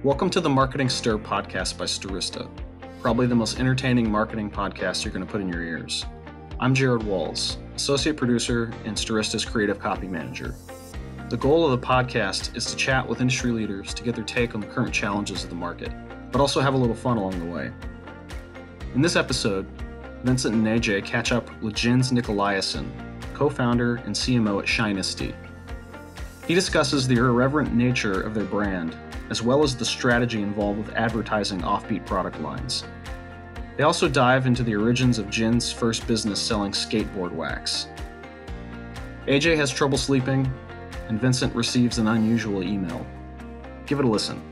Welcome to the Marketing Stir podcast by Starista, probably the most entertaining marketing podcast you're going to put in your ears. I'm Jared Walls, associate producer and Starista's creative copy manager. The goal of the podcast is to chat with industry leaders to get their take on the current challenges of the market, but also have a little fun along the way. In this episode, Vincent and AJ catch up with Jens Nicolayson, co-founder and CMO at Shyness D. He discusses the irreverent nature of their brand, as well as the strategy involved with advertising offbeat product lines. They also dive into the origins of Jens' first business selling skateboard wax. AJ has trouble sleeping, and Vincent receives an unusual email. Give it a listen.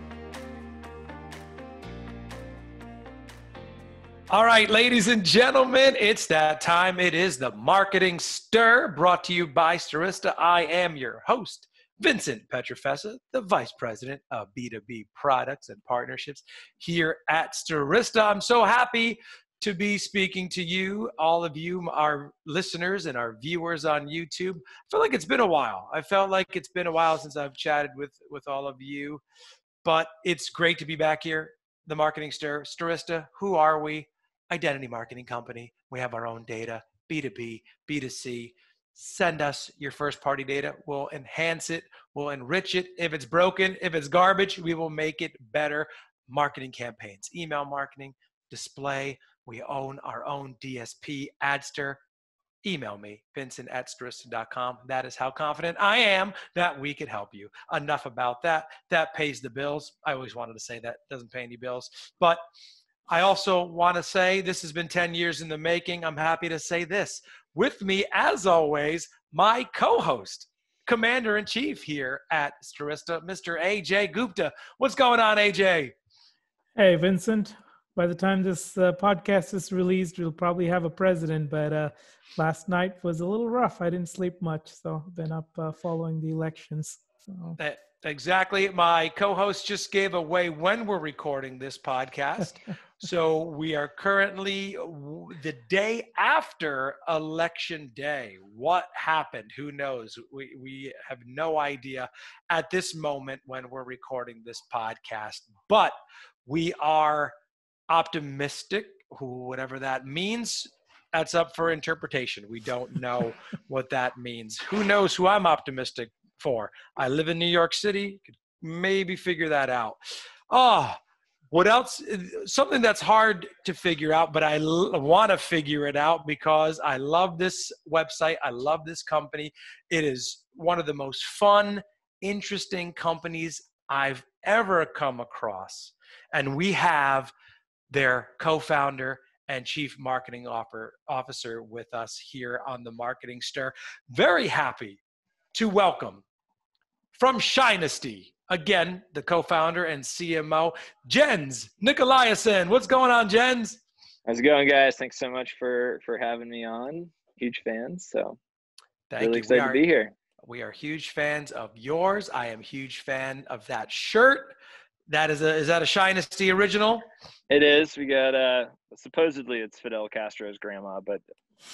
All right, ladies and gentlemen, it's that time. It is the Marketing Stir, brought to you by Starista. I am your host, Vincent Petrofessa, the Vice President of B2B Products and Partnerships here at Starista. I'm so happy to be speaking to you, all of you, our listeners and our viewers on YouTube. I feel like it's been a while. I felt like it's been a while since I've chatted with all of you, but it's great to be back here. The Marketing Stir, Starista, who are we? Identity marketing company. We have our own data, B2B, B2C. Send us your first party data. We'll enhance it. We'll enrich it. If it's broken, if it's garbage, we will make it better. Marketing campaigns, email marketing, display. We own our own DSP, Adster. Email me, vincent@starista.com. That is how confident I am that we could help you. Enough about that. That pays the bills. I always wanted to say that. Doesn't pay any bills. But I also want to say this has been 10 years in the making. I'm happy to say this. With me, as always, my co-host, Commander-in-Chief here at Starista, Mr. AJ Gupta. What's going on, AJ? Hey, Vincent. By the time this podcast is released, we'll probably have a president, but last night was a little rough. I didn't sleep much, so I've been up following the elections. So. Exactly. My co-host just gave away when we're recording this podcast. So we are currently the day after Election Day. What happened? Who knows? We have no idea at this moment when we're recording this podcast. But we are optimistic, whatever that means. That's up for interpretation. We don't know what that means. Who knows who I'm optimistic for? I live in New York City. Could maybe figure that out. What else? Something that's hard to figure out, but I want to figure it out because I love this website. I love this company. It is one of the most fun, interesting companies I've ever come across. And we have their co-founder and chief marketing officer with us here on the Marketing Stir. Very happy to welcome from Shyness D, again, the co-founder and CMO, Jens Nicolayson. What's going on, Jens? How's it going, guys? Thanks so much for having me on. Huge fans, so really excited to be here. We are huge fans of yours. I am a huge fan of that shirt. Is that a Shyness D original? It is. We got supposedly it's Fidel Castro's grandma, but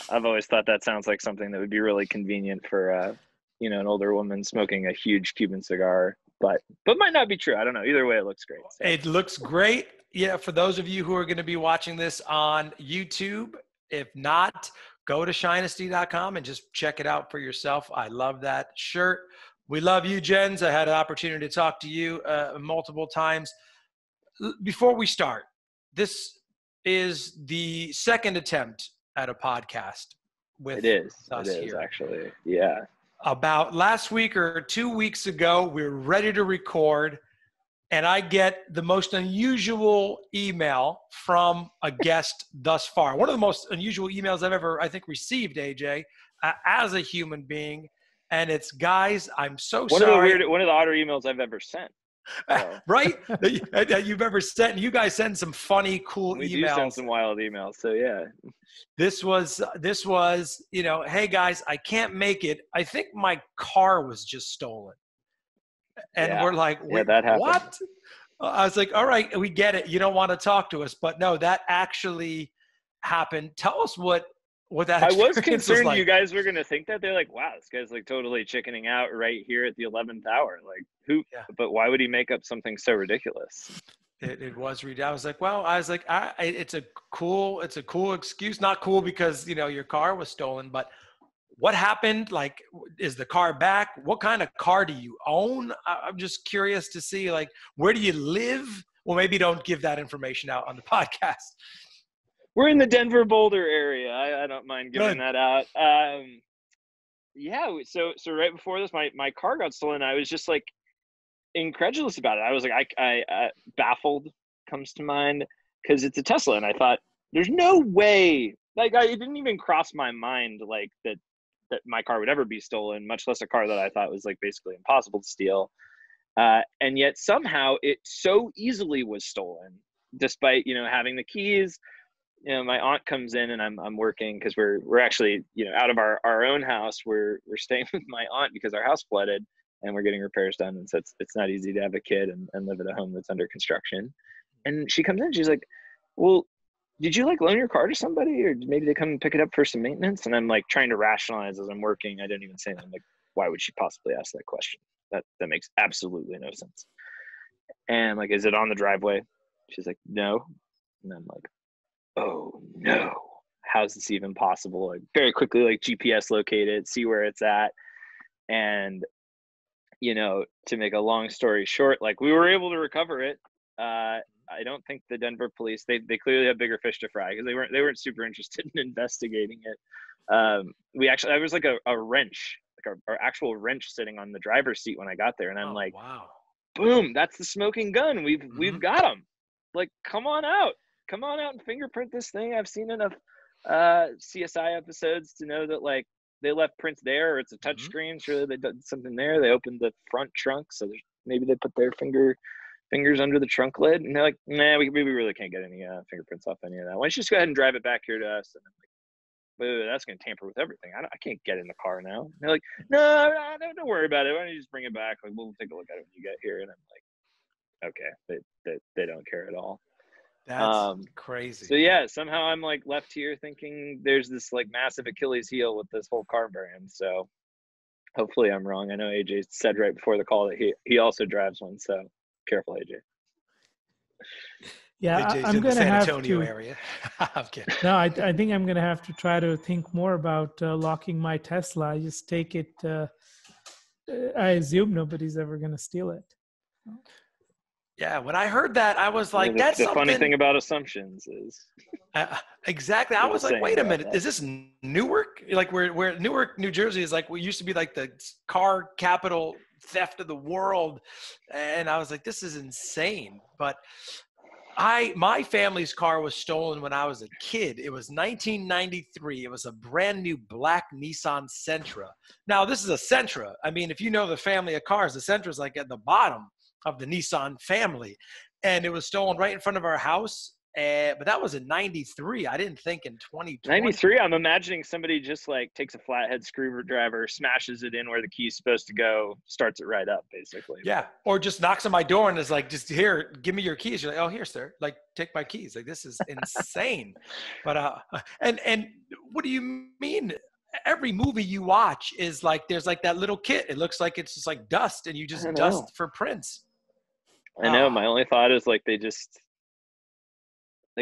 I've always thought that sounds like something that would be really convenient for an older woman smoking a huge Cuban cigar, but might not be true. I don't know. Either way, it looks great. So. It looks great. Yeah, for those of you who are going to be watching this on YouTube, if not, go to shynessd.com and just check it out for yourself. I love that shirt. We love you, Jens. I had an opportunity to talk to you multiple times. Before we start, this is the second attempt at a podcast with us here. It is, actually. Yeah. About last week or 2 weeks ago, we were ready to record, and I get the most unusual email from a guest thus far. One of the most unusual emails I've ever, I think, received, AJ, as a human being. And it's, guys, I'm so sorry. One of the odder emails I've ever sent. So. Right? that you've ever sent. You guys send some funny, cool emails. We do send some wild emails, so yeah. This was, hey guys, I can't make it. I think my car was just stolen. And we're like, wait, that happened. What? I was like, all right, we get it. You don't want to talk to us. But no, that actually happened. Tell us what what that I was experience concerned like. you guys were going to think that. They're like, wow, this guy's like totally chickening out right here at the 11th hour. Like who, Yeah. but why would he make up something so ridiculous? It was I was like, well, it's a cool excuse. Not cool because, you know, your car was stolen, but what happened? Like, is the car back? What kind of car do you own? I'm just curious to see, like, where do you live? Well, maybe don't give that information out on the podcast. We're in the Denver Boulder area. I don't mind giving that out. Yeah. So right before this, my car got stolen. I was just like incredulous about it. I was like, I baffled comes to mind because it's a Tesla. And I thought there's no way, like, it didn't even cross my mind like that my car would ever be stolen, much less a car that I thought was like basically impossible to steal. And yet somehow it so easily was stolen despite, you know, having the keys. You know, my aunt comes in and I'm working because we're actually, you know, out of our own house. We're staying with my aunt because our house flooded and we're getting repairs done. And so it's not easy to have a kid and live at a home that's under construction. And she comes in, she's like, well, did you like loan your car to somebody or maybe they come and pick it up for some maintenance? And I'm like trying to rationalize as I'm working. I didn't even say anything. I'm like, why would she possibly ask that question? That makes absolutely no sense. And I'm like, is it on the driveway? She's like, no. And I'm like, oh no, how's this even possible? Like very quickly, like GPS locate it, see where it's at. And, you know, to make a long story short, like we were able to recover it. I don't think the Denver police, they clearly have bigger fish to fry because they weren't super interested in investigating it. There was like a wrench, like our actual wrench sitting on the driver's seat when I got there. And I'm like, wow, boom, that's the smoking gun. We've got them. Like, come on out and fingerprint this thing. I've seen enough CSI episodes to know that like they left prints there or it's a touch screen. Surely they did something there. They opened the front trunk. So maybe they put their fingers under the trunk lid. And they're like, nah, we really can't get any fingerprints off any of that. Why don't you just go ahead and drive it back here to us? And I'm like, wait, that's going to tamper with everything. I can't get in the car now. And they're like, no, don't worry about it. Why don't you just bring it back? Like, we'll take a look at it when you get here. And I'm like, okay, they don't care at all. That's crazy. So yeah, somehow I'm like left here thinking there's this like massive Achilles heel with this whole car brand. So hopefully I'm wrong. I know AJ said right before the call that he also drives one. So careful, AJ. Yeah, AJ's I'm in the going to San have Antonio to. area. I'm kidding. No, I think I'm going to have to try to think more about locking my Tesla. I just take it. I assume nobody's ever going to steal it. Yeah, when I heard that, I was like, that's the something. funny thing about assumptions is exactly. I was like, wait a minute, is this Newark? Like where Newark, New Jersey is like, we used to be like the car capital theft of the world. And I was like, this is insane. But my family's car was stolen when I was a kid. It was 1993. It was a brand new black Nissan Sentra. Now this is a Sentra. I mean, if you know the family of cars, the Sentra is like at the bottom of the Nissan family, and it was stolen right in front of our house. But that was in 93. I didn't think in 2020. 93. I'm imagining somebody just like takes a flathead screwdriver, smashes it in where the key's supposed to go, starts it right up, basically. Yeah, or just knocks on my door and is like, "Just here, give me your keys." You're like, "Oh, here, sir. Like, take my keys." Like, this is insane. But and what do you mean? Every movie you watch is like there's like that little kit. It looks like it's just like dust, and you just dust for prints. I know. My only thought is like they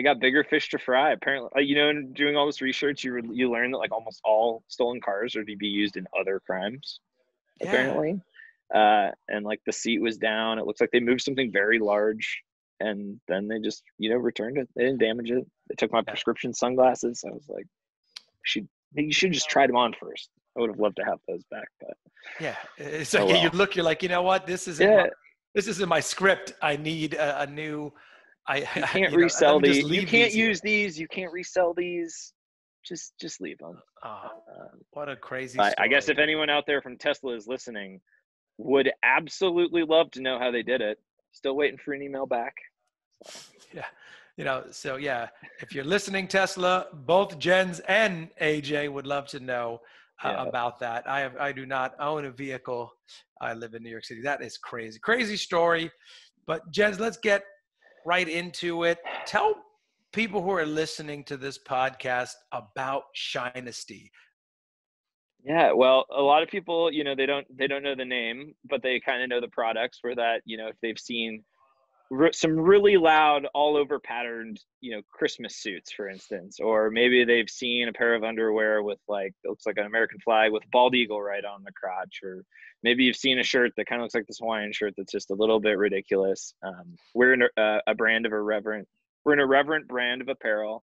got bigger fish to fry. Apparently, you know, in doing all this research, you learn that like almost all stolen cars are to be used in other crimes. Yeah. Apparently, and like the seat was down. It looks like they moved something very large, and then they just returned it. They didn't damage it. They took my prescription sunglasses. I was like, you should just try them on first. I would have loved to have those back, but yeah, it's like you're like, you know what, this isn't my script. I need a new. You can't resell these. You can't use these. You can't resell these. Just leave them. What a crazy story. I guess if anyone out there from Tesla is listening, would absolutely love to know how they did it. Still waiting for an email back. Yeah. So yeah, if you're listening, Tesla, both Jens and AJ would love to know about that. I do not own a vehicle. I live in New York City. That is crazy story. But Jens, let's get right into it. Tell people who are listening to this podcast about Shyness D? Yeah, well, a lot of people, they don't know the name, but they kind of know the products. Where that, if they've seen some really loud, all over patterned, Christmas suits, for instance, or maybe they've seen a pair of underwear with it looks like an American flag with bald eagle right on the crotch, or maybe you've seen a shirt that kind of looks like this Hawaiian shirt that's just a little bit ridiculous. We're in we're an irreverent brand of apparel.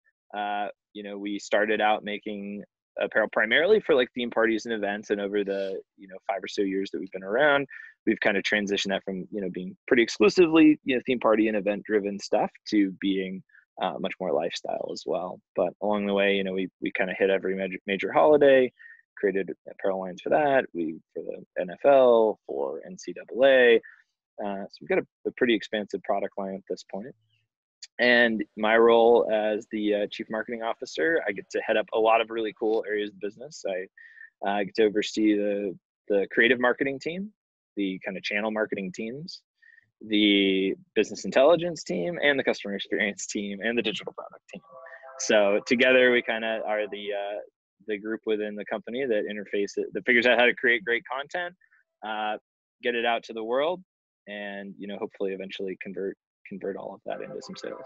We started out making apparel primarily for theme parties and events, and over the 5 or so years that we've been around, we've kind of transitioned that from being pretty exclusively theme party and event driven stuff to being much more lifestyle as well. But along the way, we kind of hit every major holiday, created apparel lines for that, for the NFL, for NCAA. So we've got a pretty expansive product line at this point. And my role as the chief marketing officer, I get to head up a lot of really cool areas of business. I get to oversee the creative marketing team, the kind of channel marketing teams, the business intelligence team, and the customer experience team, and the digital product team. So together we kind of are the group within the company that figures out how to create great content, get it out to the world, and hopefully eventually convert all of that into some sales.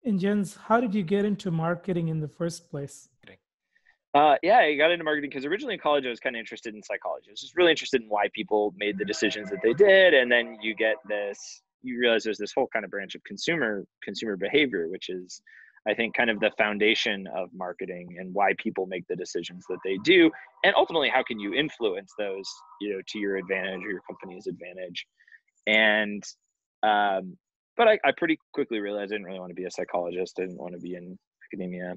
And Jens, how did you get into marketing in the first place? Yeah, I got into marketing because originally in college I was kind of interested in psychology. I was just really interested in why people made the decisions that they did, and then you realize there's this whole kind of branch of consumer behavior, which is, I think, kind of the foundation of marketing and why people make the decisions that they do, and ultimately how can you influence those to your advantage or your company's advantage. And but I pretty quickly realized I didn't really want to be a psychologist. I didn't want to be in academia.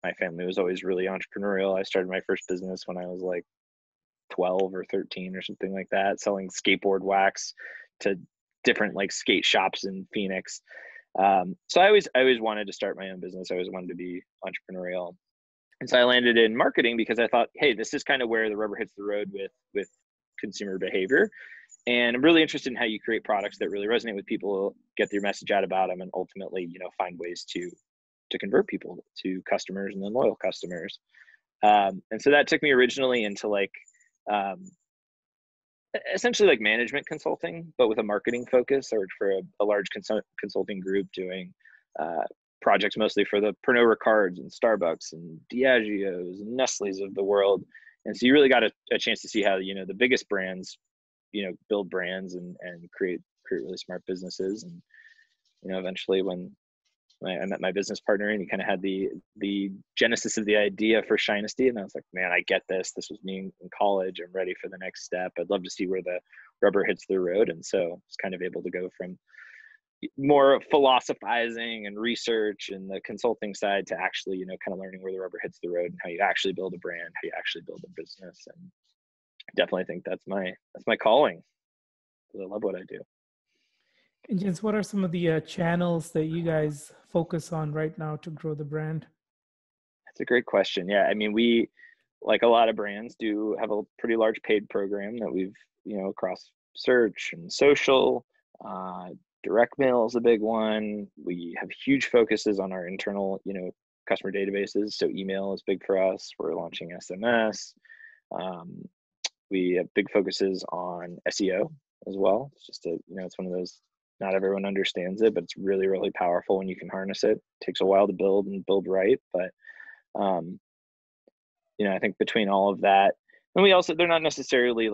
My family was always really entrepreneurial. I started my first business when I was 12 or 13 or something like that, selling skateboard wax to different skate shops in Phoenix. So I always wanted to start my own business. I always wanted to be entrepreneurial. And so I landed in marketing because I thought, hey, this is kind of where the rubber hits the road with consumer behavior. And I'm really interested in how you create products that really resonate with people, get your message out about them, and ultimately, find ways to convert people to customers and then loyal customers. And so that took me originally into essentially management consulting, but with a marketing focus. I worked for a large consulting group doing projects mostly for the Pernod Ricards and Starbucks and Diageo's and Nestle's of the world. And so you really got a chance to see how the biggest brands build brands and create really smart businesses. And eventually when I met my business partner, and he kind of had the genesis of the idea for Shyness D, and I was like, man, I get this. This was me in college. I'm ready for the next step. I'd love to see where the rubber hits the road. And so I was kind of able to go from more philosophizing and research and the consulting side to actually kind of learning where the rubber hits the road and how you actually build a brand, how you actually build a business. And definitely think that's my calling, because I love what I do. And Jens, what are some of the channels that you guys focus on right now to grow the brand? That's a great question. Yeah, I mean, we, like a lot of brands, do have a pretty large paid program that we've across search and social. Direct mail is a big one. We have huge focuses on our internal customer databases, so email is big for us. We're launching SMS. We have big focuses on SEO as well. It's just it's one of those, not everyone understands it, but it's really, really powerful when you can harness it. It takes a while to build and build right. But, I think between all of that, and they're not necessarily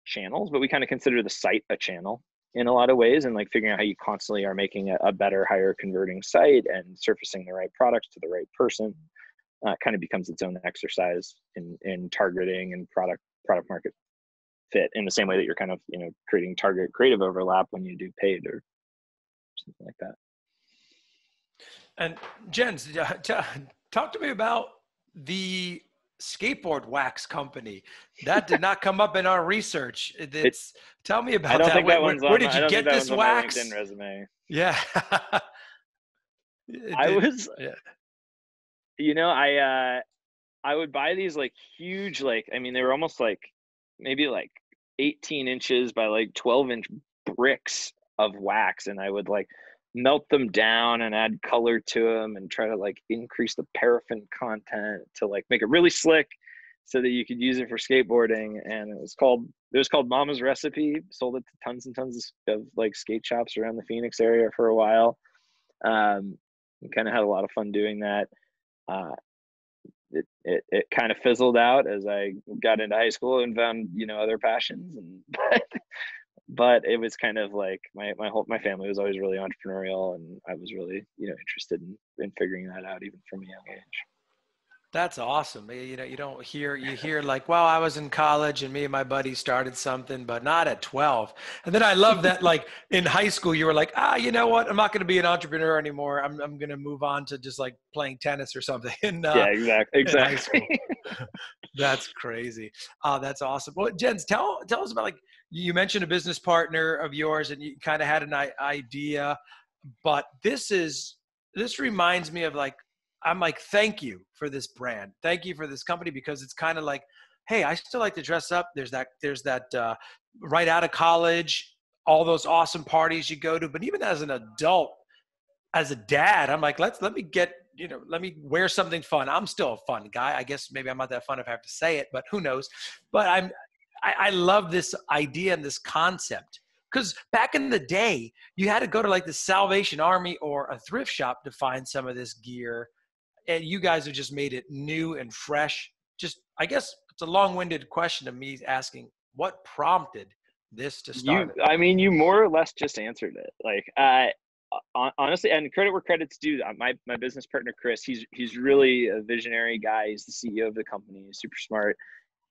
channels, but we kind of consider the site a channel in a lot of ways, and figuring out how you constantly are making a better, higher converting site and surfacing the right products to the right person. Kind of becomes its own exercise in targeting and product market fit, in the same way that you're kind of creating target creative overlap when you do paid or something like that. And Jens, talk to me about the skateboard wax company. That did not come up in our research. Tell me about that. I don't think that one's where did you get this wax? LinkedIn resume. Yeah. I would buy these huge, they were almost maybe 18 inches by 12-inch bricks of wax, and I would melt them down and add color to them and try to like increase the paraffin content to like make it really slick so that you could use it for skateboarding. And it was called Mama's Recipe. Sold it to tons and tons of like skate shops around the Phoenix area for a while. Kind of had a lot of fun doing that. It kind of fizzled out as I got into high school and found, you know, other passions. And but it was kind of like my family was always really entrepreneurial, and I was really, you know, interested in figuring that out even from a young age. That's awesome. You know, you hear like, well, I was in college and me and my buddy started something, but not at 12. And then I love that, like in high school, you were like, you know what? I'm not going to be an entrepreneur anymore. I'm going to move on to just like playing tennis or something. Yeah, exactly. In high school. That's crazy. That's awesome. Well, Jens, tell us about, like, you mentioned a business partner of yours and you kind of had an idea, but this reminds me of like, I'm like, thank you for this brand. Thank you for this company, because it's kind of like, hey, I still like to dress up. There's that right out of college, all those awesome parties you go to. But even as an adult, as a dad, I'm like, let me wear something fun. I'm still a fun guy. I guess maybe I'm not that fun if I have to say it, but who knows? But I love this idea and this concept. Because back in the day, you had to go to like the Salvation Army or a thrift shop to find some of this gear. And you guys have just made it new and fresh. Just, I guess it's a long-winded question of me asking, what prompted this to start? You more or less just answered it. Like, honestly, and credit where credit's due. My business partner, Chris, he's really a visionary guy. He's the CEO of the company. He's super smart.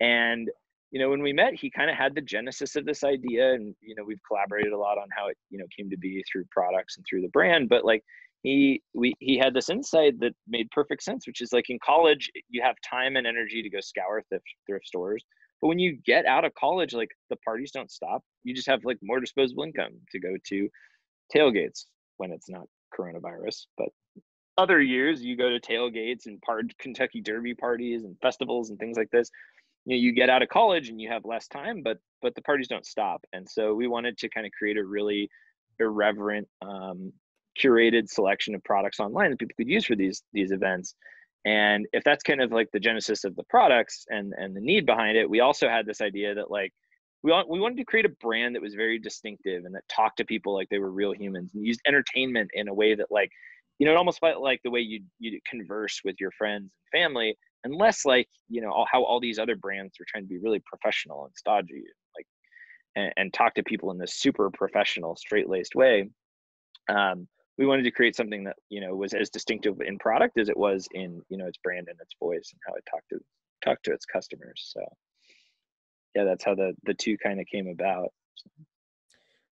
And, you know, when we met, he kind of had the genesis of this idea. And, you know, we've collaborated a lot on how it, you know, came to be through products and through the brand. But like, he had this insight that made perfect sense, which is like, in college, you have time and energy to go scour thrift stores. But when you get out of college, like, the parties don't stop. You just have like more disposable income to go to tailgates when it's not coronavirus. But other years, you go to tailgates and Kentucky Derby parties and festivals and things like this. You know, you get out of college and you have less time, but the parties don't stop. And so we wanted to kind of create a really irreverent, curated selection of products online that people could use for these events. And if that's kind of like the genesis of the products and the need behind it, we also had this idea that like we wanted to create a brand that was very distinctive and that talked to people like they were real humans and used entertainment in a way that, like, you know, it almost felt like the way you converse with your friends and family, and less like, you know, how all these other brands were trying to be really professional and stodgy, like, and talk to people in this super professional, straight-laced way. We wanted to create something that, you know, was as distinctive in product as it was in, you know, its brand and its voice and how it talked to its customers. So yeah, that's how the two kind of came about.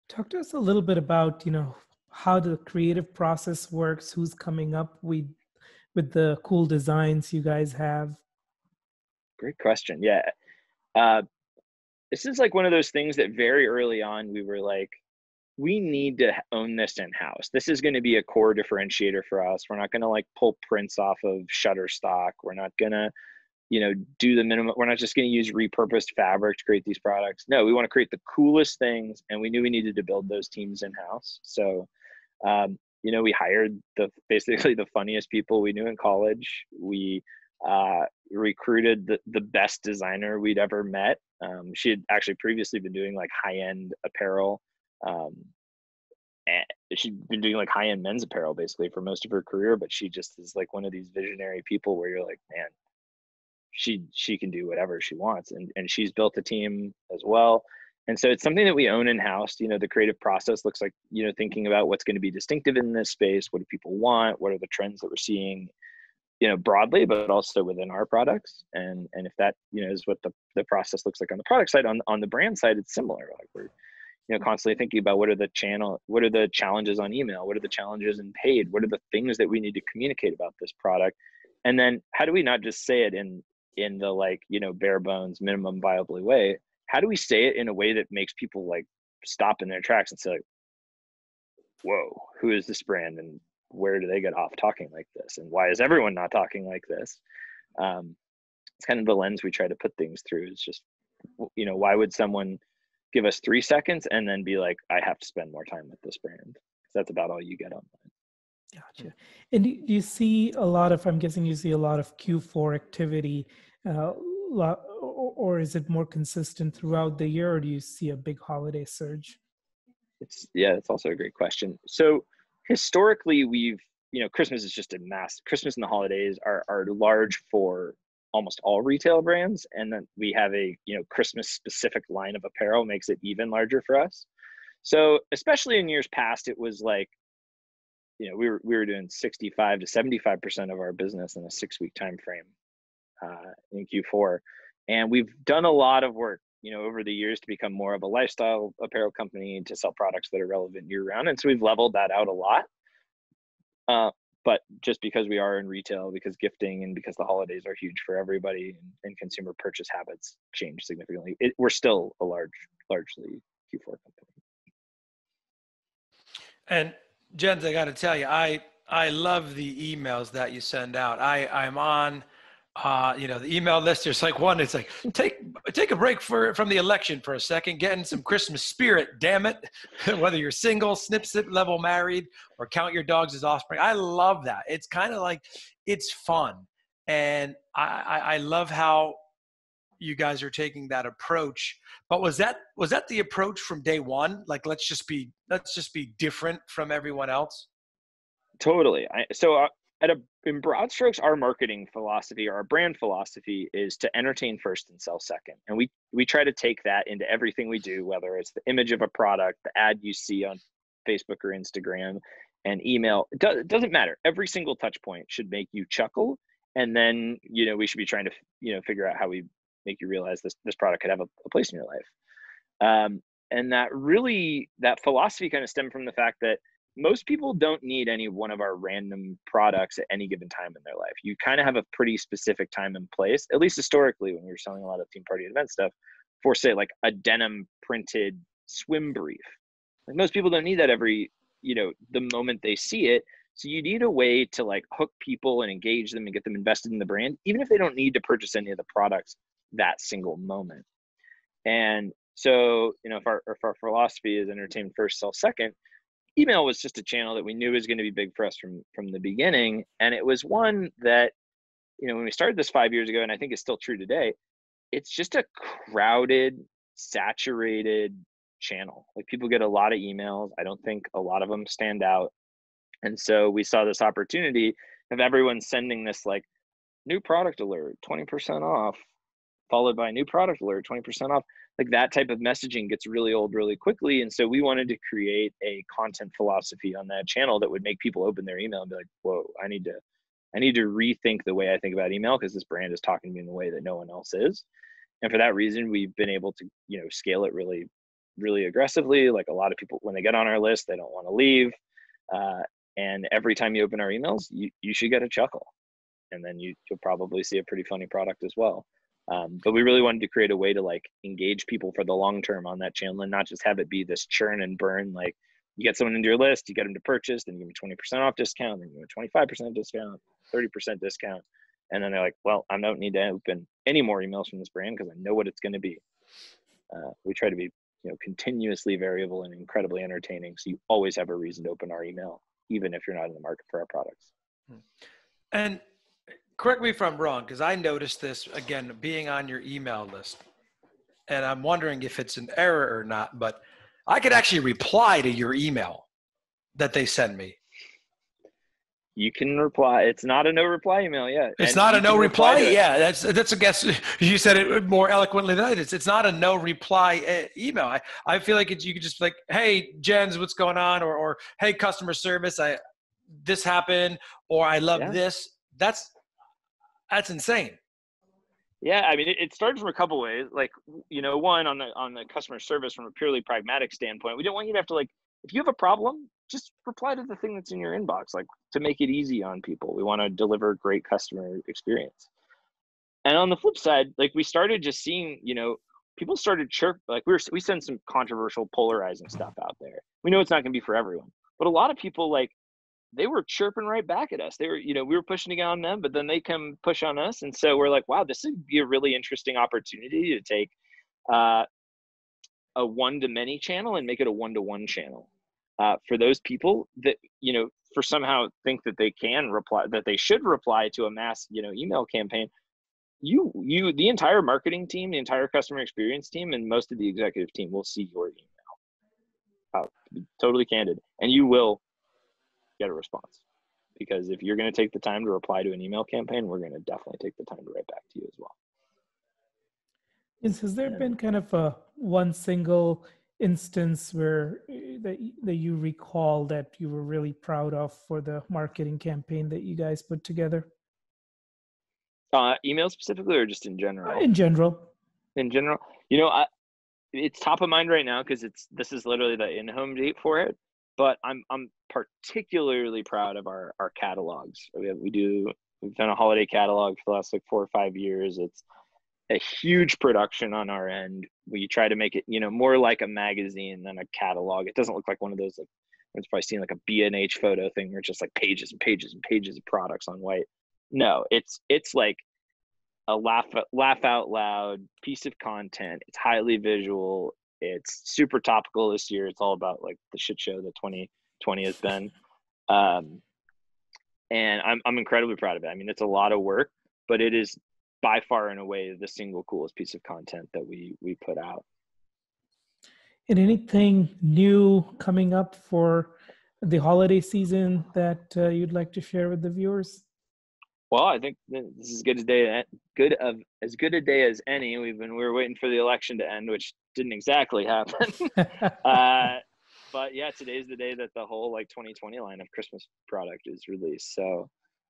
Talk to us a little bit about, you know, how the creative process works, who's coming up with the cool designs you guys have. Great question. Yeah. This is like one of those things that very early on we were like, we need to own this in-house. This is going to be a core differentiator for us. We're not going to like pull prints off of Shutterstock. We're not going to, you know, do the minimum. We're not just going to use repurposed fabric to create these products. No, we want to create the coolest things. And we knew we needed to build those teams in-house. So, you know, we hired basically the funniest people we knew in college. We recruited the best designer we'd ever met. She had actually previously been doing like high-end apparel. And she'd been doing like high-end men's apparel basically for most of her career, but she just is like one of these visionary people where you're like, man, she can do whatever she wants. And she's built a team as well. And so it's something that we own in-house. You know, the creative process looks like, you know, thinking about what's going to be distinctive in this space. What do people want? What are the trends that we're seeing, you know, broadly, but also within our products. And if that, you know, is what the process looks like on the product side, on the brand side, it's similar. Like, we're, you know, constantly thinking about what are the challenges on email? What are the challenges in paid? What are the things that we need to communicate about this product? And then how do we not just say it in the, like, you know, bare bones, minimum viable way? How do we say it in a way that makes people like stop in their tracks and say, like, whoa, who is this brand? And where do they get off talking like this? And why is everyone not talking like this? It's kind of the lens we try to put things through. It's just, you know, why would someone give us 3 seconds and then be like, I have to spend more time with this brand? that's about all you get online. Gotcha. And do you see a lot of, I'm guessing you see a lot of Q4 activity, or is it more consistent throughout the year, or do you see a big holiday surge? It's also a great question. So historically, Christmas is just Christmas and the holidays are large for almost all retail brands. And then we have a, Christmas specific line of apparel makes it even larger for us. So especially in years past, it was like, we were doing 65 to 75% of our business in a 6-week time frame in Q4. And we've done a lot of work, over the years to become more of a lifestyle apparel company, to sell products that are relevant year round. And so we've leveled that out a lot. But just because we are in retail, because gifting and because the holidays are huge for everybody, and consumer purchase habits change significantly, we're still a largely Q4 company. And Jens, I got to tell you, I love the emails that you send out. I'm on, the email list. There's like one. It's like take a break from the election for a second, get in some Christmas spirit. Damn it, whether you're single, snip level married, or count your dogs as offspring. I love that. It's kind of like, it's fun, and I love how you guys are taking that approach. But was that the approach from day one? Like, let's just be different from everyone else. Totally. In broad strokes, our marketing philosophy, or our brand philosophy, is to entertain first and sell second. And we try to take that into everything we do, whether it's the image of a product, the ad you see on Facebook or Instagram, and email. It doesn't matter. Every single touch point should make you chuckle. And then, we should be trying to, figure out how we make you realize this product could have a place in your life. And that philosophy kind of stemmed from the fact that most people don't need any one of our random products at any given time in their life. You kind of have a pretty specific time and place, at least historically, when we were selling a lot of theme party event stuff, for say like a denim printed swim brief. Like, most people don't need that every, the moment they see it. So you need a way to like hook people and engage them and get them invested in the brand, even if they don't need to purchase any of the products that single moment. And so, if our philosophy is entertain first, sell second, email was just a channel that we knew was going to be big for us from the beginning. And it was one that, when we started this 5 years ago, and I think it's still true today, it's just a crowded, saturated channel. Like, people get a lot of emails. I don't think a lot of them stand out. And so we saw this opportunity of everyone sending this like new product alert, 20% off, followed by new product alert, 20% off. Like, that type of messaging gets really old really quickly. And so we wanted to create a content philosophy on that channel that would make people open their email and be like, whoa, I need to rethink the way I think about email, because this brand is talking to me in a way that no one else is. And for that reason, we've been able to, scale it really, really aggressively. Like, a lot of people, when they get on our list, they don't want to leave. And every time you open our emails, you should get a chuckle. And then you'll probably see a pretty funny product as well. But we really wanted to create a way to like engage people for the long term on that channel, and not just have it be this churn and burn. Like, you get someone into your list, you get them to purchase, then you give them 20% off discount, then you give them 25% discount, 30% discount. And then they're like, well, I don't need to open any more emails from this brand because I know what it's going to be. We try to be, continuously variable and incredibly entertaining. So you always have a reason to open our email, even if you're not in the market for our products. And correct me if I'm wrong, because I noticed this, again, being on your email list, and I'm wondering if it's an error or not, but I could actually reply to your email that they send me. You can reply. It's not a no reply email yet. It's not a no reply. Yeah, that's a guess. You said it more eloquently than that. It's not a no reply email. I feel like you could just be like, hey, Jens, what's going on? Or hey, customer service, this happened, or I love this. That's insane. Yeah, I mean, it started from a couple ways. Like, one, on the customer service, from a purely pragmatic standpoint, we don't want you to have to, like, if you have a problem, just reply to the thing that's in your inbox, like, to make it easy on people. We want to deliver great customer experience. And on the flip side, like, we started just seeing, people started like, we send some controversial, polarizing stuff out there. We know it's not going to be for everyone, but a lot of people, like, they were chirping right back at us. They were, we were pushing to get on them, but then they come push on us. And so we're like, wow, this would be a really interesting opportunity to take a one-to-many channel and make it a one-to-one channel. for those people that, for somehow think that they can reply, that they should reply to a mass, email campaign, the entire marketing team, the entire customer experience team, and most of the executive team will see your email. To be totally candid, and you will get a response, because if you're going to take the time to reply to an email campaign, we're going to definitely take the time to write back to you as well. Has there been kind of a one single instance where that you recall that you were really proud of for the marketing campaign that you guys put together? Email specifically, or just in general? In general. In general, it's top of mind right now because this is literally the in-home date for it. But I'm particularly proud of our catalogs. We've done a holiday catalog for the last 4 or 5 years. It's a huge production on our end. We try to make it, more like a magazine than a catalog. It doesn't look like one of those, it's probably seen like a B&H photo thing where it's just like pages and pages and pages of products on white. No, it's like a laugh out loud piece of content. It's highly visual. It's super topical this year. It's all about like the shit show that 2020 has been. And I'm incredibly proud of it. I mean, it's a lot of work, but it is by far and away the single coolest piece of content that we put out. And anything new coming up for the holiday season that you'd like to share with the viewers? Well, I think this is as good a day as any. We were waiting for the election to end, which didn't exactly happen. But yeah, today's the day that the whole 2020 line of Christmas product is released. So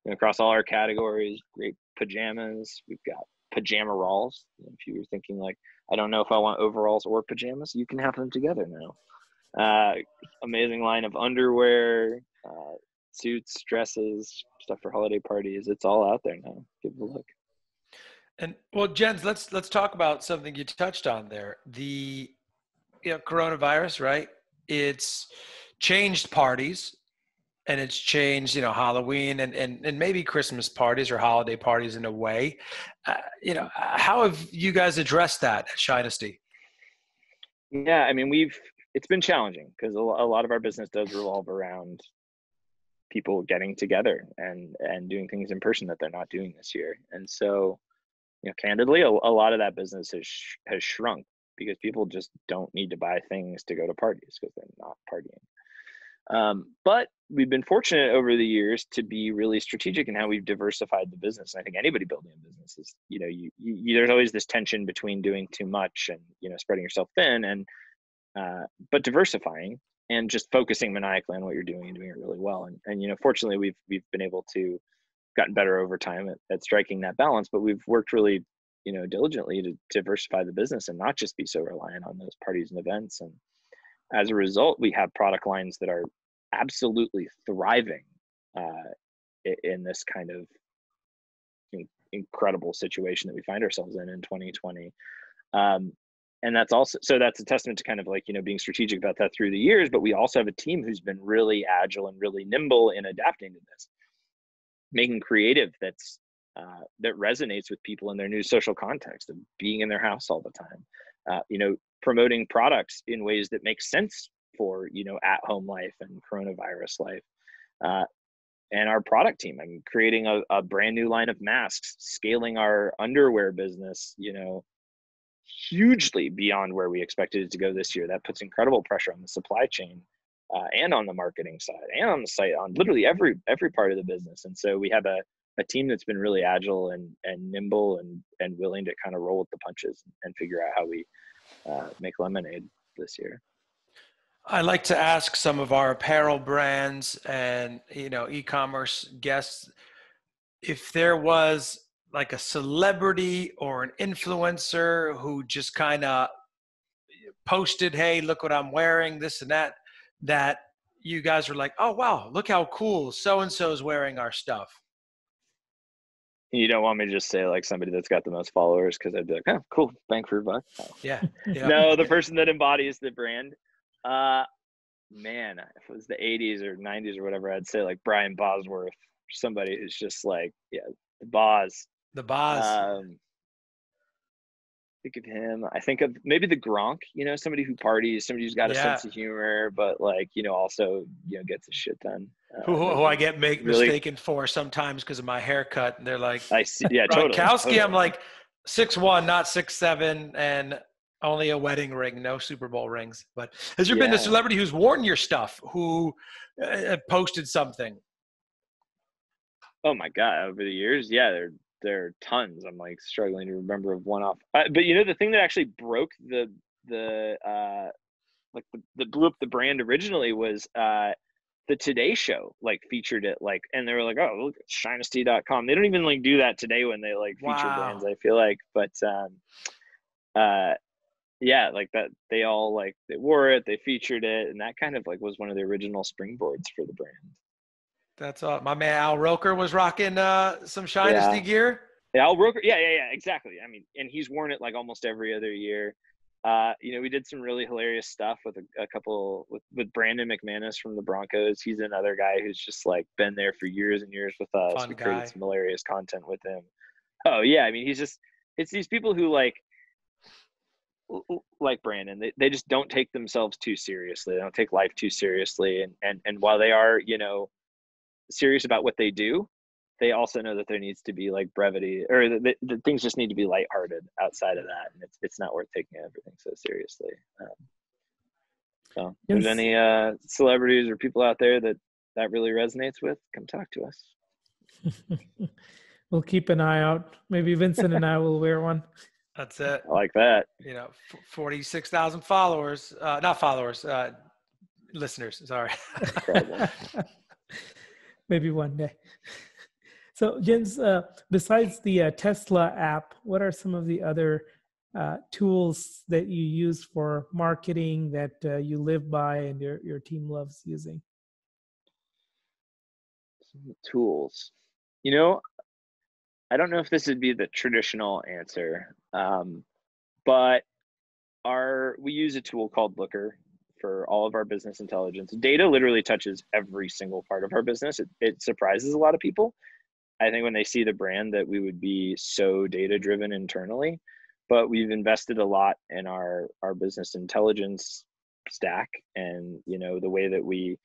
across all our categories, great pajamas. We've got pajama rolls. If you were thinking I don't know if I want overalls or pajamas, you can have them together now. Amazing line of underwear, suits, dresses, stuff for holiday parties. It's all out there now. Give it a look. And well, Jens, let's talk about something you touched on there. The coronavirus, right? It's changed parties, and it's changed, Halloween and maybe Christmas parties or holiday parties in a way. How have you guys addressed that at Shyness D? Yeah, I mean, it's been challenging because a lot of our business does revolve around people getting together and doing things in person that they're not doing this year. And so, candidly, a lot of that business has shrunk because people just don't need to buy things to go to parties because they're not partying. But we've been fortunate over the years to be really strategic in how we've diversified the business. And I think anybody building a business is, there's always this tension between doing too much and, spreading yourself thin but diversifying and just focusing maniacally on what you're doing and doing it really well. And fortunately, we've been able to gotten better over time at striking that balance, but we've worked really, diligently to diversify the business and not just be so reliant on those parties and events. And as a result, we have product lines that are absolutely thriving in this kind of incredible situation that we find ourselves in 2020. And that's a testament to kind of being strategic about that through the years, but we also have a team who's been really agile and really nimble in adapting to this, making creative that resonates with people in their new social context of being in their house all the time, promoting products in ways that make sense for, at-home life and coronavirus life. And our product team, creating a brand new line of masks, scaling our underwear business, hugely beyond where we expected it to go this year. That puts incredible pressure on the supply chain and on the marketing side and on the site, on literally every part of the business. And so we have a team that's been really agile and nimble and willing to kind of roll with the punches and figure out how we make lemonade this year. I like to ask some of our apparel brands and, e-commerce guests, if there was like a celebrity or an influencer who just kind of posted, hey, look what I'm wearing, this and that you guys were like, oh, wow, look how cool so-and-so is wearing our stuff. You don't want me to just say somebody that's got the most followers, because I'd be like, oh, cool, bang for your buck. Oh. Yeah. No, the person that embodies the brand. Man, if it was the 80s or 90s or whatever, I'd say Brian Bosworth, somebody who's just the Boz. The Boz. think of him. I think of maybe the Gronk, somebody who parties, somebody who's got a sense of humor, but like, also, gets his shit done. Who I get really mistaken for sometimes because of my haircut. And they're like, I see. Yeah, Gronkowski, totally. I'm like 6'1", not 6'7", and only a wedding ring, no Super Bowl rings. But has there been a celebrity who's worn your stuff, who posted something? Oh my God, over the years, yeah, there are tons. I'm like struggling to remember of one off. But the thing that actually broke that blew up the brand originally was the Today Show like featured it, like, and they were like, oh, look at ShynessD.com. They don't even like do that today when they like feature brands, I feel like. But yeah, like that, they all like, they wore it, they featured it, and that kind of like was one of the original springboards for the brand. That's all. My man Al Roker was rocking some Shyness D gear. Yeah, Al Roker. Yeah, exactly. I mean, and he's worn it like almost every other year. We did some really hilarious stuff with a couple with Brandon McManus from the Broncos. He's another guy who's just like been there for years and years with us. We created some hilarious content with him. Oh yeah, I mean, it's these people who like Brandon. They just don't take themselves too seriously. They don't take life too seriously. And while they are, serious about what they do, they also know that there needs to be like brevity, or the things just need to be lighthearted outside of that, and it's not worth taking everything so seriously. So if there's any celebrities or people out there that really resonates with, come talk to us. We'll keep an eye out. Maybe Vincent and I will wear one. That's it. I like that. 46,000 followers, not followers, listeners. Sorry. Maybe one day. So Jens, besides the Tesla app, what are some of the other tools that you use for marketing that you live by and your team loves using? Some tools. I don't know if this would be the traditional answer, but we use a tool called Looker for all of our business intelligence. Data literally touches every single part of our business. It surprises a lot of people. I think when they see the brand that we would be so data driven internally, but we've invested a lot in our business intelligence stack and, the way that we,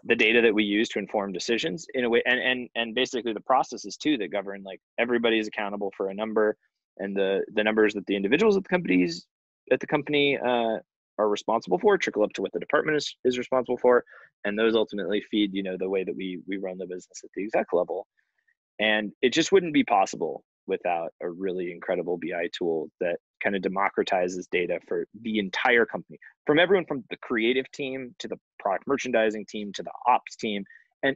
the data that we use to inform decisions in a way, and basically the processes too that govern, like, everybody is accountable for a number, and the numbers that the individuals at the company are responsible for trickle up to what the department is responsible for, and those ultimately feed the way that we run the business at the exec level. And it just wouldn't be possible without a really incredible BI tool that kind of democratizes data for the entire company, from everyone from the creative team to the product merchandising team to the ops team and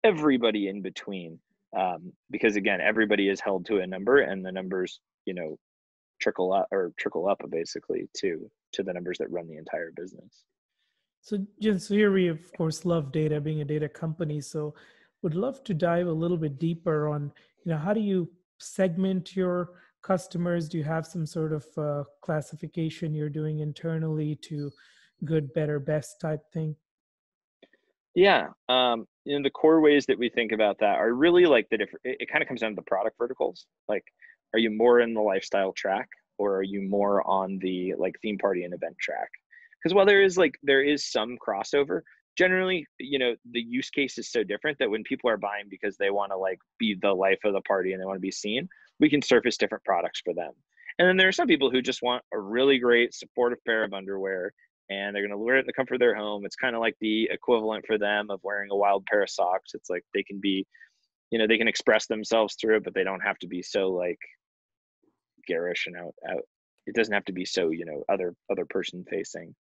everybody in between, because again, everybody is held to a number, and the numbers trickle up basically to the numbers that run the entire business. So Jens, here we of course love data, being a data company, so would love to dive a little bit deeper on how do you segment your customers? Do you have some sort of classification you're doing internally to good, better, best type thing? Yeah, the core ways that we think about that are really like it kind of comes down to the product verticals. Like, are you more in the lifestyle track, or are you more on the like theme party and event track? Because while there is some crossover, generally, the use case is so different that when people are buying because they want to like be the life of the party and they want to be seen, we can surface different products for them. And then there are some people who just want a really great supportive pair of underwear, and they're going to wear it in the comfort of their home. It's kind of like the equivalent for them of wearing a wild pair of socks. It's like they can be, they can express themselves through it, but they don't have to be so like garish and out. It doesn't have to be so, other person facing.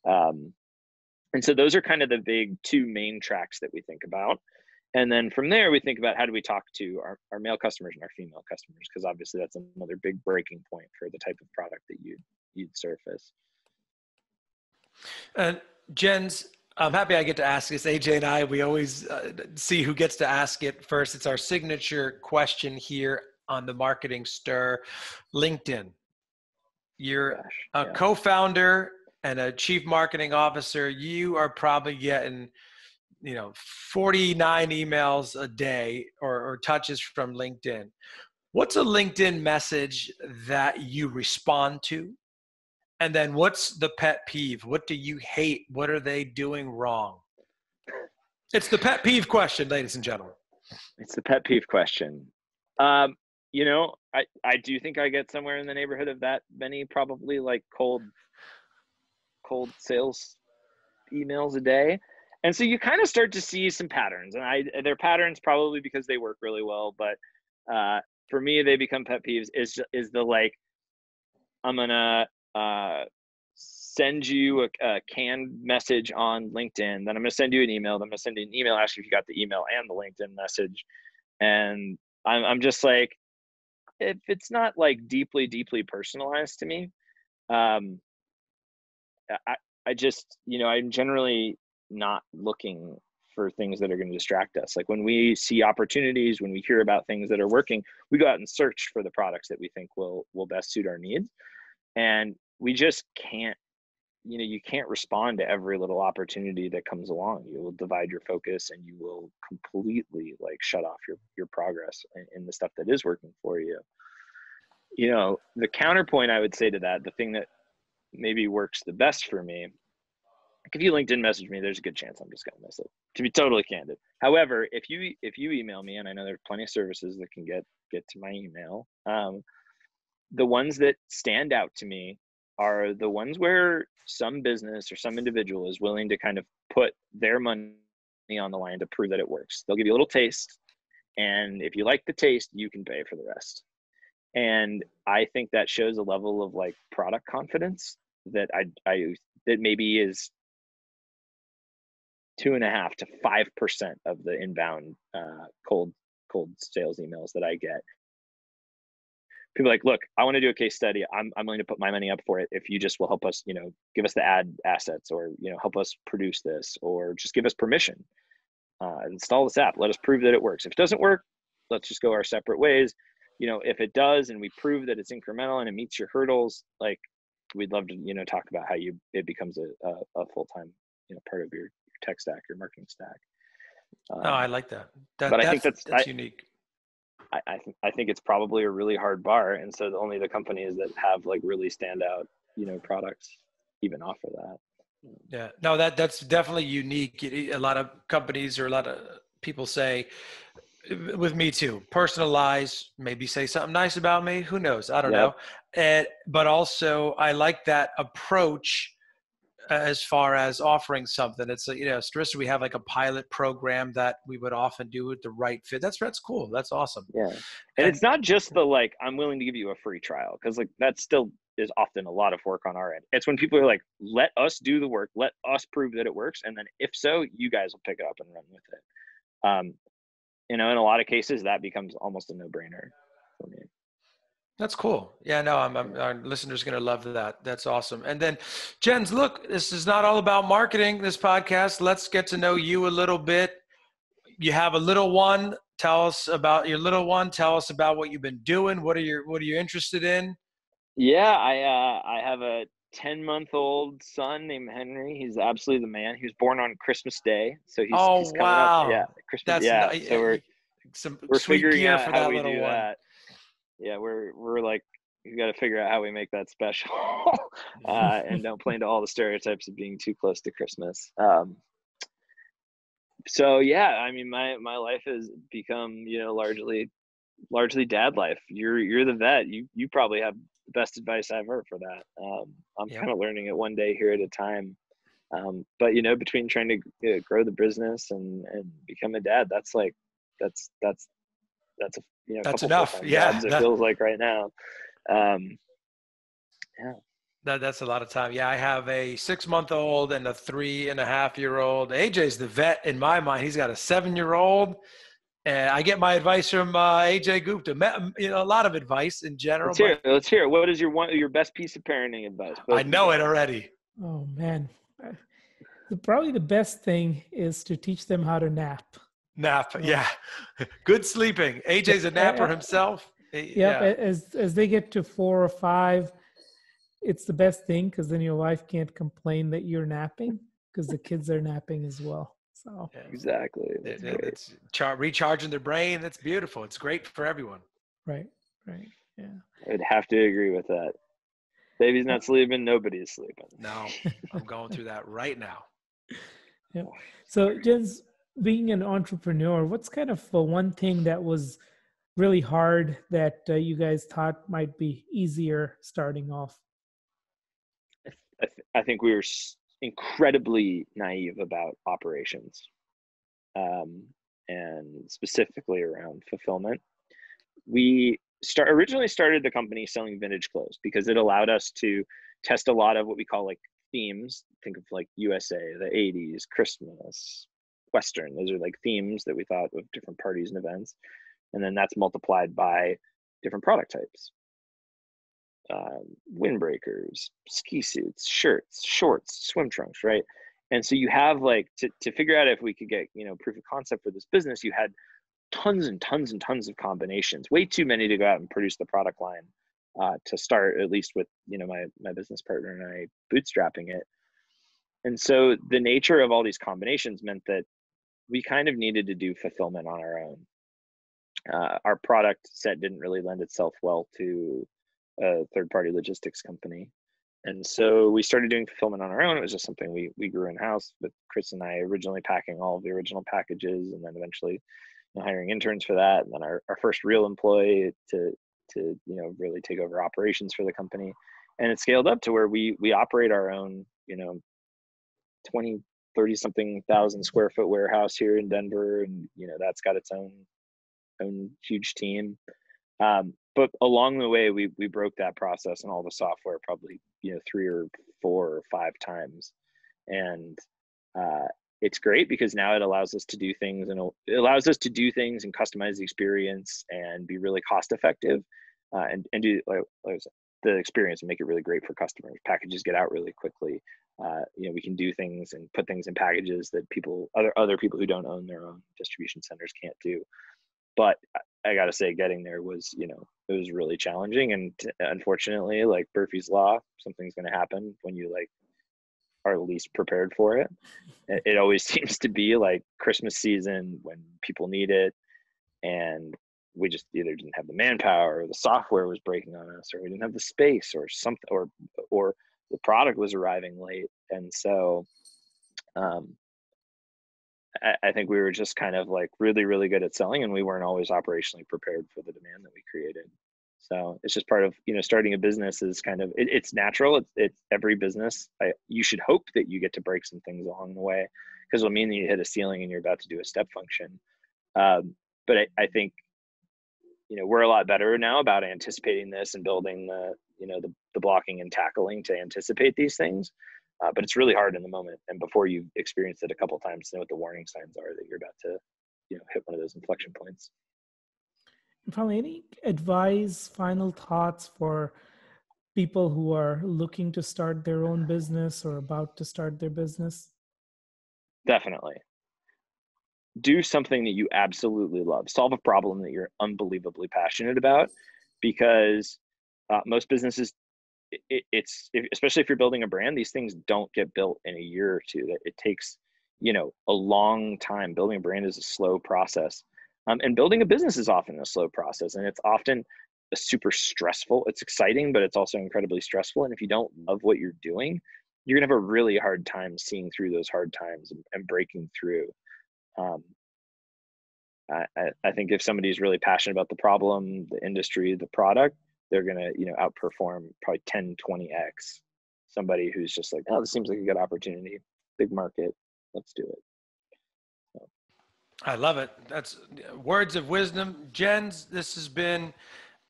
And so those are kind of the big two main tracks that we think about. And then from there, we think about how do we talk to our male customers and our female customers, because obviously that's another big breaking point for the type of product that you'd surface. Jens, I'm happy I get to ask this. AJ and I, we always see who gets to ask it first. It's our signature question here on the Marketing Stir. LinkedIn. You're a co-founder and a chief marketing officer. You are probably getting 49 emails a day or touches from LinkedIn. What's a LinkedIn message that you respond to? And then what's the pet peeve? What do you hate? What are they doing wrong? It's the pet peeve question, ladies and gentlemen. It's the pet peeve question. You know, I do think I get somewhere in the neighborhood of that many, probably like cold sales emails a day. And so you kind of start to see some patterns, and they're patterns probably because they work really well. But for me, they become pet peeves is the like, I'm gonna send you a canned message on LinkedIn, then I'm gonna send you an email, then I'm gonna send you an email asking if you got the email and the LinkedIn message. And I'm just like, if it's not like deeply personalized to me, I just, you know, I'm generally not looking for things that are going to distract us. Like when we see opportunities, when we hear about things that are working, we go out and search for the products that we think will best suit our needs. And we just can't, you know, you can't respond to every little opportunity that comes along. You will divide your focus and you will completely like shut off your progress in the stuff that is working for you. You know, the counterpoint I would say to that, the thing that maybe works the best for me, if you LinkedIn message me, there's a good chance I'm just going to miss it, to be totally candid. However, if you email me, and I know there's plenty of services that can get to my email, the ones that stand out to me are the ones where some business or some individual is willing to kind of put their money on the line to prove that it works. They'll give you a little taste, and if you like the taste, you can pay for the rest. And I think that shows a level of like product confidence that that maybe is 2.5 to 5% of the inbound cold sales emails that I get. People are like, look, I want to do a case study. I'm willing to put my money up for it if you just will help us, you know, give us the ad assets, or, you know, help us produce this, or just give us permission. Install this app. Let us prove that it works. If it doesn't work, let's just go our separate ways. You know, if it does and we prove that it's incremental and it meets your hurdles, like, we'd love to, you know, talk about how it becomes a full-time, you know, part of your tech stack, your marketing stack. I like that. But I think that's unique. I think it's probably a really hard bar, and so only the companies that have like really standout, you know, products even offer that. Yeah, no, that's definitely unique. A lot of companies or a lot of people say, with me too, personalize, maybe say something nice about me. Who knows? I don't know. But also I like that approach as far as offering something. It's like, you know, Starista, we have like a pilot program that we would often do with the right fit. That's cool. That's awesome. Yeah. And it's not just the like, I'm willing to give you a free trial, because like that still is often a lot of work on our end. It's when people are like, let us do the work, let us prove that it works, and then if so, you guys will pick it up and run with it. You know, in a lot of cases, that becomes almost a no-brainer for me. That's cool. Yeah, no, our listeners are going to love that. That's awesome. And then, Jens, look, this is not all about marketing, this podcast. Let's get to know you a little bit. You have a little one. Tell us about your little one. Tell us about what you've been doing. What are you interested in? Yeah, I have a 10-month-old son named Henry. He's absolutely the man. He was born on Christmas Day, so he's coming up. Yeah, Christmas. So we're figuring out how we do that. Yeah, we're like, we got to figure out how we make that special, and don't play into all the stereotypes of being too close to Christmas. So yeah, I mean, my life has become, you know, largely dad life. You're the vet. You probably have the best advice I've heard for that. I'm kind of learning it one day here at a time. But you know, between trying to grow the business and become a dad, that's a, you know, that's enough. Yeah, jobs, it feels like right now. Yeah. That's a lot of time. Yeah, I have a 6-month-old and a 3.5-year-old. AJ's the vet in my mind. He's got a 7-year-old, and I get my advice from AJ Gupta. You know, a lot of advice in general. Let's hear it. What is your best piece of parenting advice? I know it already. Oh man, probably the best thing is to teach them how to nap. Yeah. Good sleeping. AJ's a napper himself. As they get to 4 or 5, it's the best thing, because then your wife can't complain that you're napping, because the kids are napping as well. So exactly. It's recharging their brain. That's beautiful. It's great for everyone. Right. Right. Yeah. I'd have to agree with that. Baby's not sleeping, nobody's sleeping. No, I'm going through that right now. Yeah. So, Jens, being an entrepreneur, what's kind of one thing that was really hard that you guys thought might be easier starting off? I think we were incredibly naive about operations, and specifically around fulfillment. We originally started the company selling vintage clothes because it allowed us to test a lot of what we call like themes. Think of like USA, the 80s, Christmas, Western. Those are like themes that we thought of different parties and events. And then that's multiplied by different product types. Windbreakers, ski suits, shirts, shorts, swim trunks, right? And so you have like, to figure out if we could get, proof of concept for this business, you had tons and tons and tons of combinations, way too many to go out and produce the product line to start, at least with, my business partner and I bootstrapping it. And so the nature of all these combinations meant that we kind of needed to do fulfillment on our own. Our product set didn't really lend itself well to a third-party logistics company. And so we started doing fulfillment on our own. It was just something we grew in-house, with Chris and I originally packing all of the original packages, and then eventually hiring interns for that. And then our first real employee to really take over operations for the company. And it scaled up to where we operate our own, 30 something thousand square foot warehouse here in Denver. And, that's got its own huge team. But along the way, we broke that process and all the software probably, 3 or 4 or 5 times. And it's great because now it allows us to do things, and customize the experience and be really cost effective, and do like the experience and make it really great for customers. Packages get out really quickly. We can do things and put things in packages that other people who don't own their own distribution centers can't do. But I got to say, getting there was, it was really challenging. And unfortunately, like Murphy's Law, something's going to happen when you are least prepared for it. It always seems to be like Christmas season when people need it. And we just either didn't have the manpower, or the software was breaking on us, or we didn't have the space, or something, or the product was arriving late. And so, I think we were just kind of like really, really good at selling, and we weren't always operationally prepared for the demand that we created. So it's just part of, starting a business is kind of, it's natural. It's every business. You should hope that you get to break some things along the way, because it'll mean that you hit a ceiling and you're about to do a step function. But I think, we're a lot better now about anticipating this and building the blocking and tackling to anticipate these things. But it's really hard in the moment, and before you've experienced it a couple of times, to know what the warning signs are that you're about to, hit one of those inflection points. Probably any advice, final thoughts for people who are looking to start their own business or about to start their business? Definitely. Do something that you absolutely love. Solve a problem that you're unbelievably passionate about, because most businesses, especially if you're building a brand, these things don't get built in a year or two. That it takes, a long time. Building a brand is a slow process. And building a business is often a slow process, and it's often a super stressful. It's exciting, but it's also incredibly stressful. And if you don't love what you're doing, you're gonna have a really hard time seeing through those hard times and breaking through. I think if somebody's really passionate about the problem, the industry, the product, they're gonna, outperform probably 10, 20x somebody who's just like, oh, this seems like a good opportunity, big market, let's do it. So. I love it. That's words of wisdom. Jens, this has been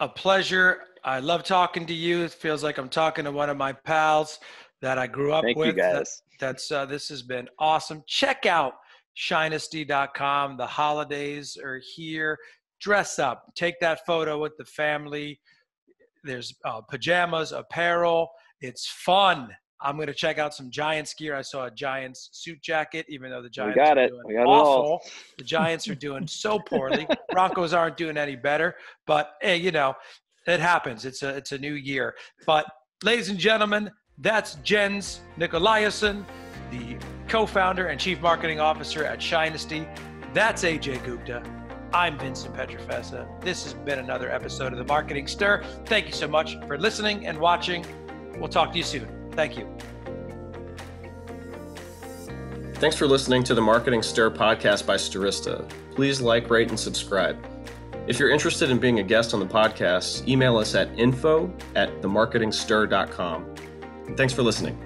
a pleasure. I love talking to you. It feels like I'm talking to one of my pals that I grew up with. Thank you, guys. This has been awesome. Check out ShynessD.com. The holidays are here. Dress up. Take that photo with the family. There's pajamas, apparel. It's fun. I'm going to check out some Giants gear. I saw a Giants suit jacket, even though the Giants are doing awful. The Giants are doing so poorly. Broncos aren't doing any better. But, hey, it happens. It's a new year. But, ladies and gentlemen, that's Jens Nicolayson, the co-founder and chief marketing officer at Shyness D. That's AJ Gupta. I'm Vincent Pietrafesa. This has been another episode of The Marketing Stir. Thank you so much for listening and watching. We'll talk to you soon. Thank you. Thanks for listening to the Marketing Stir podcast by Stirista. Please like, rate, and subscribe. If you're interested in being a guest on the podcast, email us at info@themarketingstir.com. Thanks for listening.